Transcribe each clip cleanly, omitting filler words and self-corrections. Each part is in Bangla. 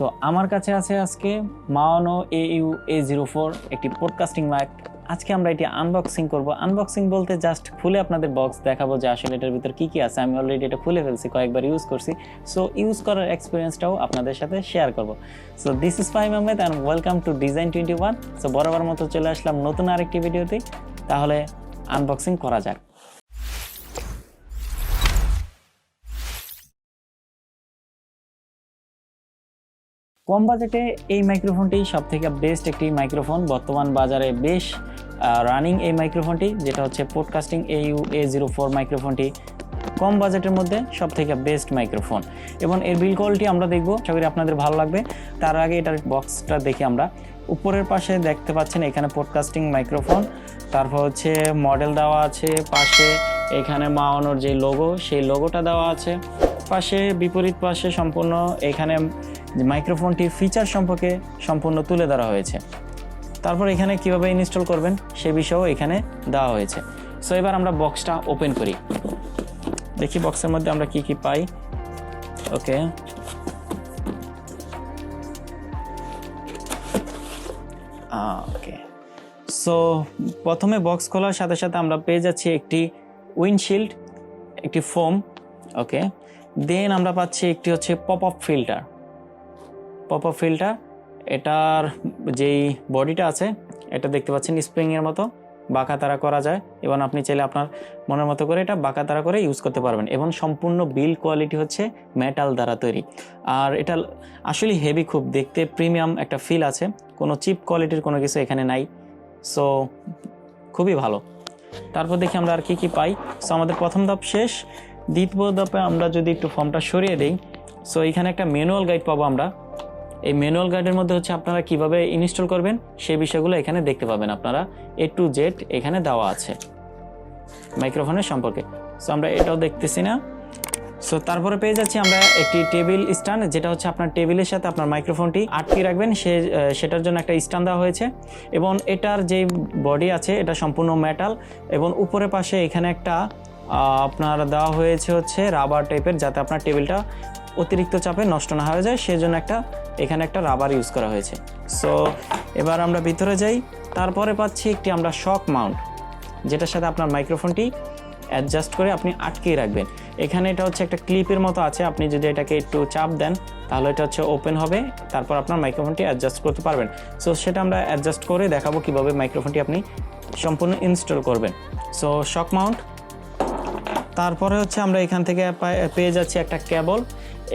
সো আমার কাছে আছে আজকে Maono Au-A04 একটি পডকাস্টিং মাইক। আজকে আমরা এটি আনবক্সিং করব। আনবক্সিং বলতে জাস্ট খুলে আপনাদের বক্স দেখাবো যে আসলে এটার ভিতর কি কি আছে। আমি অলরেডি এটা খুলে ফেলছি, কয়েকবার ইউজ করছি। সো ইউজ করার এক্সপিরিয়েন্সটাও আপনাদের সাথে শেয়ার করব। So this is Fahim Ahmed and welcome to Design21। So বরাবর মতো চলে আসলাম নতুন আরেকটি ভিডিওতে। তাহলে আনবক্সিং করা যাক। কম বাজেটে এই মাইক্রোফোনটি সবথেকে বেস্ট একটি মাইক্রোফোন, বর্তমান বাজারে বেশ রানিং এই মাইক্রোফোনটি, যেটা হচ্ছে পডকাস্টিং Au-A04 মাইক্রোফোনটি কম বাজেটের মধ্যে সবথেকে বেস্ট মাইক্রোফোন। এবং এর বিল কোয়ালিটি আমরা দেখবো, আশা করি আপনাদের ভালো লাগবে। তার আগে এটার বক্সটা দেখি আমরা। উপরের পাশে দেখতে পাচ্ছেন এখানে পডকাস্টিং মাইক্রোফোন, তারপর হচ্ছে মডেল দেওয়া আছে, পাশে এখানে মাওনোর যে লোগো সেই লোগোটা দেওয়া আছে, পাশে বিপরীত পাশে সম্পূর্ণ এখানে মাইক্রোফোনটি ফিচার সম্পর্কে সম্পূর্ণ তুলে ধরা হয়েছে। তারপর এখানে কিভাবে ইনস্টল করবেন সে বিষয়েও এখানে দেওয়া হয়েছে। সো এবার আমরা বক্সটা ওপেন করি, দেখি বক্সের মধ্যে আমরা কি কি পাই। ওকে, সো প্রথমে বক্স খোলার সাথে সাথে আমরা পেয়ে যাচ্ছি একটি উইন্ডশিল্ড, একটি ফোম। ওকে, দেন আমরা পাচ্ছি একটি হচ্ছে পপ আপ ফিল্টার। এটার যেই বডিটা আছে এটা দেখতে পাচ্ছেন স্প্রিংয়ের মতো বাঁকা তারা করা যায়, এবং আপনি চাইলে আপনার মনের মতো করে এটা বাঁকা তারা করে ইউজ করতে পারবেন। এবং সম্পূর্ণ বিল্ড কোয়ালিটি হচ্ছে মেটাল দ্বারা তৈরি, আর এটা আসলে হেভি, খুব দেখতে প্রিমিয়াম একটা ফিল আছে, কোনো চিপ কোয়ালিটির কোনো কিছু এখানে নাই। সো খুবই ভালো। তারপর দেখি আমরা আর কি কি পাই। সো আমাদের প্রথম ধাপ শেষ, দ্বিতীয় ধাপে আমরা যদি একটু ফর্মটা সরিয়ে দিই, সো এখানে একটা ম্যানুয়াল গাইড পাবো আমরা। এই ম্যানুয়াল গাইডের মধ্যে হচ্ছে আপনারা কিভাবে ইনস্টল করবেন সেই বিষয়গুলো এখানে দেখতে পাবেন আপনারা। A to Z এখানে দেওয়া আছে মাইক্রোফোনের সম্পর্কে। সো আমরা এটাও দেখতেছি না। সো তারপরে পেয়ে যাচ্ছি আমরা একটি টেবিল স্ট্যান্ড, যেটা হচ্ছে আপনার টেবিলের সাথে আপনার মাইক্রোফোনটি আটকে রাখবেন সেটার জন্য একটা স্ট্যান্ড দেওয়া হয়েছে। এবং এটার যে বডি আছে এটা সম্পূর্ণ মেটাল, এবং উপরের পাশে এখানে একটা আপনার দেওয়া হয়েছে হচ্ছে রাবার টাইপের, যাতে আপনার টেবিলটা অতিরিক্ত চাপে নষ্ট না হয়ে যায়, সেজন্য এখানে একটা রাবার ইউজ করা হয়েছে। সো এবার আমরা ভিতরে যাই। তারপরে পাচ্ছি একটি আমরা শক মাউন্ট, যেটার সাথে আপনার মাইক্রোফোনটি অ্যাডজাস্ট করে আপনি আটকেই রাখবেন। এখানে এটা হচ্ছে একটা ক্লিপের মতো আছে, আপনি যদি এটাকে একটু চাপ দেন তাহলে এটা হচ্ছে ওপেন হবে, তারপর আপনার মাইক্রোফোনটি অ্যাডজাস্ট করতে পারবেন। সো সেটা আমরা অ্যাডজাস্ট করে দেখাবো কিভাবে মাইক্রোফোনটি আপনি সম্পূর্ণ ইনস্টল করবেন। সো শক মাউন্ট, তারপরে হচ্ছে আমরা এখান থেকে পেয়ে যাচ্ছি একটা কেবল।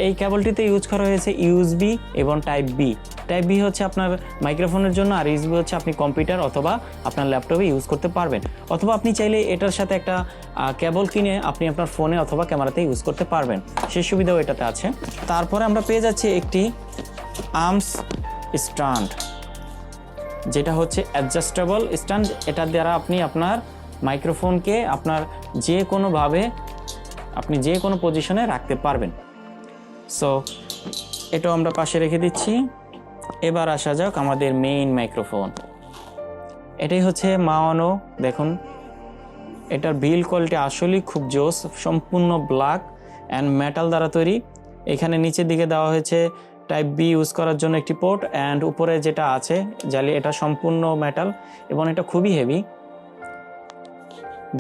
এই কেবলটিতে ইউজ করা হয়েছে USB এবং টাইপ বি হচ্ছে আপনার মাইক্রোফোনের জন্য, আর USB হচ্ছে আপনি কম্পিউটার অথবা আপনার ল্যাপটপে ইউজ করতে পারবেন, অথবা আপনি চাইলে এটার সাথে একটা কেবল কিনে আপনি আপনার ফোনে অথবা ক্যামেরাতে ইউজ করতে পারবেন, সেই সুবিধাও এটাতে আছে। তারপরে আমরা পেয়ে যাচ্ছি একটি আর্মস স্ট্যান্ড, যেটা হচ্ছে অ্যাডজাস্টেবল স্ট্যান্ড। এটার দ্বারা আপনি আপনার মাইক্রোফোনকে আপনার যে কোনোভাবে আপনি যে কোনো পজিশনে রাখতে পারবেন। সো এটাও আমরা পাশে রেখে দিচ্ছি। এবার আসা যাক আমাদের মেইন মাইক্রোফোন। এটাই হচ্ছে মাওনো। দেখুন এটার বিল্ড কোয়ালিটি আসলেই খুব জোস, সম্পূর্ণ ব্ল্যাক অ্যান্ড মেটাল দ্বারা তৈরি। এখানে নিচের দিকে দেওয়া হয়েছে টাইপ বি ইউজ করার জন্য একটি পোর্ট, অ্যান্ড উপরে যেটা আছে জালি এটা সম্পূর্ণ মেটাল, এবং এটা খুবই হেভি,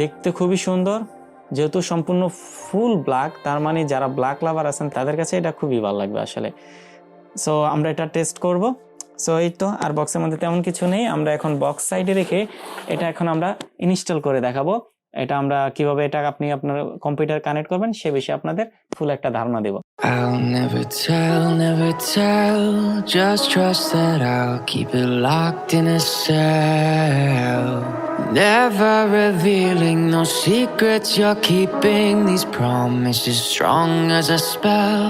দেখতে খুবই সুন্দর। যেহেতু সম্পূর্ণ ফুল ব্ল্যাক, তার মানে যারা ব্ল্যাক লাভার আছেন তাদের কাছে এটা খুবই ভালো লাগবে আসলে। সো আমরা এটা টেস্ট করব। সো এই তো, আর বক্সের মধ্যে তেমন কিছু নেই। আমরা এখন বক্স সাইডে রেখে এটা এখন আমরা ইনস্টল করে দেখাবো। এটা আমরা কিভাবে এটা আপনি আপনার কম্পিউটার কানেক্ট করবেন সে বিষয়ে আপনাদের ফুল একটা ধারণা দেব। I'll never tell, just trust that I'll keep it locked in a cell. Never revealing no secrets you're keeping, these promises strong as a spell.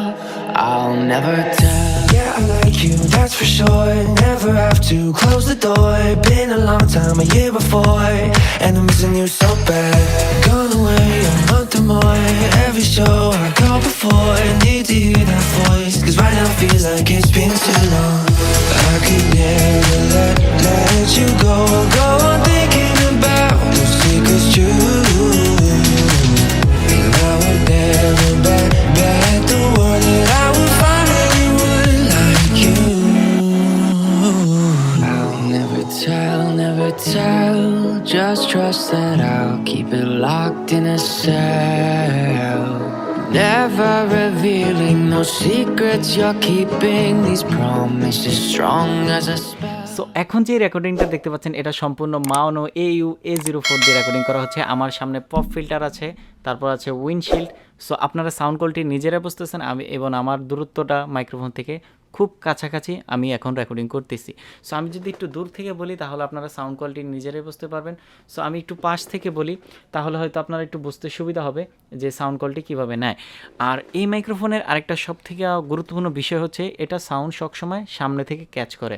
I'll never tell. Yeah, I like you, that's for sure. Never have to close the door. Been a long time, a year before, and I'm missing you so bad. Gone away a month or more. Every show I go before, need to hear that voice, 'cause right now feels like it's been too long. I could never let you go on thinking about those secrets true. And I would never bet the world that I would find anyone like you. just trust that I'll keep it locked in a cell. Never revealing no secrets you're keeping. These promises strong as a spell. So এখন যে রেকর্ডিংটা দেখতে পাচ্ছেন এটা সম্পূর্ণ মাওনো AU-A04 দিয়ে রেকর্ডিং করা হচ্ছে। আমার সামনে পপ ফিল্টার আছে, তারপর আছে উইন্ডশিল্ড। সো আপনারা সাউন্ড কোয়ালিটি নিজেরাই বুঝতেছেন, আমি এবং আমার দূরত্বটা মাইক্রোফোন থেকে খুব কাছাকাছি আমি এখন রেকর্ডিং করতেছি। সো আমি যদি একটু দূর থেকে বলি তাহলে আপনারা সাউন্ড কোয়ালিটি নিজেরাই বুঝতে পারবেন। সো আমি একটু পাশ থেকে বলি তাহলে হয়তো আপনারা একটু বুঝতে সুবিধা হবে যে সাউন্ড কোয়ালিটি কীভাবে নেয়। আর এই মাইক্রোফোনের আরেকটা সবথেকে গুরুত্বপূর্ণ বিষয় হচ্ছে এটা সাউন্ড সবসময় সামনে থেকে ক্যাচ করে।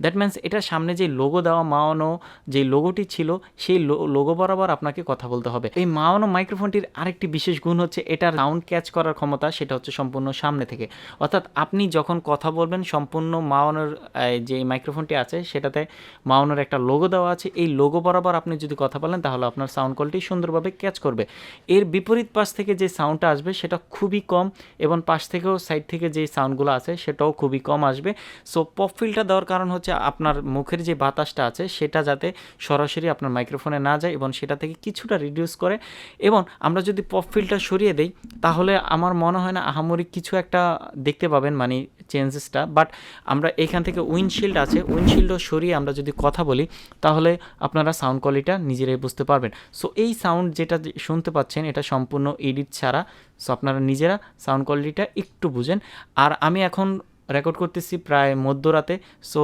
দ্যাট মিনস এটা সামনে যে লোগো দেওয়া মাওনো যে লোগোটি ছিল সেই লোগো বরাবর আপনাকে কথা বলতে হবে। এই মাওনো মাইক্রোফোনটির আরেকটি বিশেষ গুণ হচ্ছে এটার সাউন্ড ক্যাচ করার ক্ষমতা, সেটা হচ্ছে সম্পূর্ণ সামনে থেকে। অর্থাৎ আপনি যখন কথা বলবেন সম্পূর্ণ মাওনোর যে মাইক্রোফোনটি আছে সেটাতে মাওনোর একটা লোগো দেওয়া আছে, এই লোগো বরাবর আপনি যদি কথা বলেন তাহলে আপনার সাউন্ড কোয়ালিটি সুন্দরভাবে ক্যাচ করবে। এর বিপরীত পাশ থেকে যে সাউন্ডটা আসবে সেটা খুবই কম, এবং পাশ থেকেও সাইড থেকে যে সাউন্ডগুলো আছে সেটাও খুবই কম আসবে। সো পপ ফিল্টার দেওয়ার কারণ হচ্ছে আপনার মুখের যে বাতাসটা আছে সেটা যাতে সরাসরি আপনার মাইক্রোফোনে না যায় এবং সেটা থেকে কিছুটা রিডিউস করে। এবং আমরা যদি পপ ফিল্টার সরিয়ে দেই তাহলে আমার মনে হয় না আহামরি কিছু একটা দেখতে পাবেন, মানে চেঞ্জেসটা। বাট আমরা এখান থেকে উইন্ডশিল্ড আছে, উইন্ডশিল্ডও সরিয়ে আমরা যদি কথা বলি তাহলে আপনারা সাউন্ড কোয়ালিটিটা নিজেরাই বুঝতে পারবেন। সো এই সাউন্ড যেটা শুনতে পাচ্ছেন এটা সম্পূর্ণ এডিট ছাড়া। সো আপনারা নিজেরা সাউন্ড কোয়ালিটিটা একটু বুঝেন। আর আমি এখন রেকর্ড করতেছি প্রায় মধ্যরাতে, সো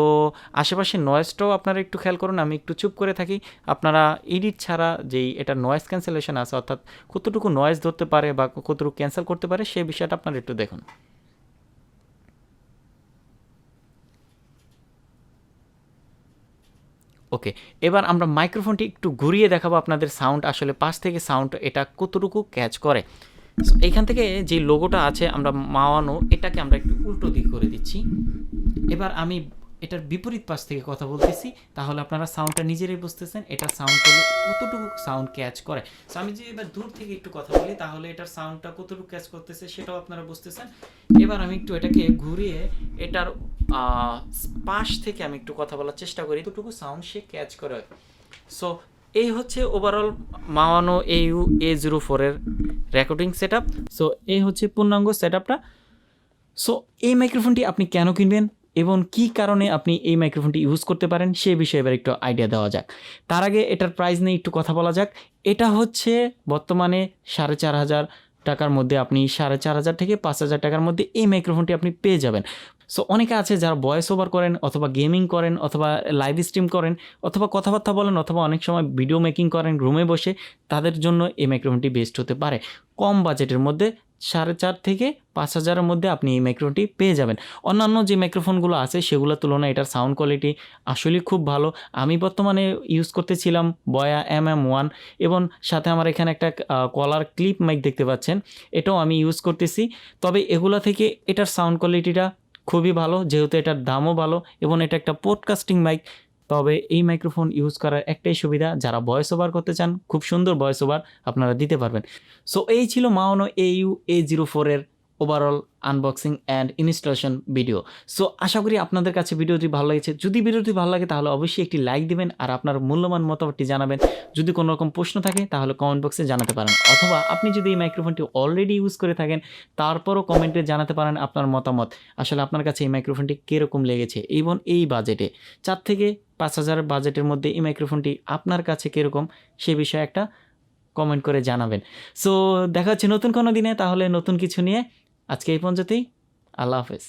আশেপাশে নয়েজটাও আপনারা একটু খেয়াল করুন। আমি একটু চুপ করে থাকি, আপনারা এডিট ছাড়া যেই এটা নয়েজ ক্যান্সেলেশন আছে অর্থাৎ কতটুকু নয়েজ ধরতে পারে বা কতটুকু ক্যান্সেল করতে পারে সেই বিষয়টা আপনারা একটু দেখুন। ওকে, এবার আমরা মাইক্রোফোনটি একটু ঘুরিয়ে দেখাবো আপনাদের সাউন্ড আসলে পাশ থেকে সাউন্ড এটা কতটুকু ক্যাচ করে। এইখান থেকে যে লোগোটা আছে আমরা মাওয়ানো এটাকে আমরা একটু উল্টো দিক করে দিচ্ছি। এবার আমি এটার বিপরীত পাশ থেকে কথা বলতেছি তাহলে আপনারা সাউন্ডটা নিজেরাই বুঝতেছেন এটা সাউন্ড করলে কতটুকু সাউন্ড ক্যাচ করে। সো আমি যদি এবার দূর থেকে একটু কথা বলি তাহলে এটার সাউন্ডটা কতটুকু ক্যাচ করতেছে সেটাও আপনারা বুঝতেছেন। এবার আমি একটু এটাকে ঘুরিয়ে এটার পাশ থেকে আমি একটু কথা বলার চেষ্টা করি কতটুকু সাউন্ড সে ক্যাচ করে। সো এই হচ্ছে ওভারঅল মাওয়ানো AU-A04 এর রেকর্ডিং সেট আপ। সো এই হচ্ছে পূর্ণাঙ্গ সেট আপটা। সো এই মাইক্রোফোনটি আপনি কেন কিনবেন এবং কি কারণে আপনি এই মাইক্রোফোনটি ইউজ করতে পারেন সেই বিষয়ে এবার একটু আইডিয়া দেওয়া যাক। তার আগে এটার প্রাইস নিয়ে একটু কথা বলা যাক। এটা হচ্ছে বর্তমানে 4,500 টাকার মধ্যে, আপনি 4,500 থেকে 5,000 টাকার মধ্যে এই মাইক্রোফোনটি আপনি পেয়ে যাবেন। সো অনেকে আছে যারা ভয়েস ওভার করেন অথবা গেমিং করেন অথবা লাইভ স্ট্রিম করেন অথবা কথাবার্তা বলেন অথবা অনেক সময় ভিডিও মেকিং করেন রুমে বসে, তাদের জন্য এই মাইক্রোফোনটি বেস্ট হতে পারে। কম বাজেটের মধ্যে 4,500 থেকে 5,000-এর মধ্যে আপনি এই মাইক্রোফোনটি পেয়ে যাবেন। অন্যান্য যে মাইক্রোফোনগুলো আছে সেগুলোর তুলনায় এটার সাউন্ড কোয়ালিটি আসলেই খুব ভালো। আমি বর্তমানে ইউজ করতেছিলাম বয়া MM1 এবং সাথে আমার এখানে একটা কলার ক্লিপ মাইক দেখতে পাচ্ছেন, এটাও আমি ইউজ করতেছি। তবে এগুলো থেকে এটার সাউন্ড কোয়ালিটিটা খুবই ভালো যেহেতু এটার দামও ভালো এবং এটা একটা পডকাস্টিং মাইক। তবে এই মাইক্রোফোন ইউজ করার একটাই সুবিধা, যারা ভয়েস ওভার করতে চান খুব সুন্দর ভয়েস ওভার আপনারা দিতে পারবেন। সো এই ছিল মাওনো AU-A04 এর overall unboxing and installation video. So আশা করি আপনাদের কাছে ভিডিওটি ভালো লেগেছে। যদি ভিডিওটি ভালো লাগে তাহলে অবশ্যই একটি লাইক দিবেন আর আপনার মূল্যবান মতামতটি জানাবেন। যদি কোনো রকম প্রশ্ন থাকে তাহলে কমেন্ট বক্সে জানাতে পারেন, অথবা আপনি যদি এই মাইক্রোফোনটি অলরেডি ইউজ করে থাকেন তারপরও কমেন্টে জানাতে পারেন আপনার মতামত। আসলে আপনার কাছে এই মাইক্রোফোনটি কীরকম লেগেছে এবং এই বাজেটে 4 থেকে 5,000 বাজেটের মধ্যে এই মাইক্রোফোনটি আপনার কাছে কীরকম সে বিষয়ে একটা কমেন্ট করে জানাবেন। সো দেখা হচ্ছে নতুন কোনো দিনে, তাহলে নতুন কিছু নিয়ে। আজকে এই পর্যন্তই, আল্লাহ হাফেজ।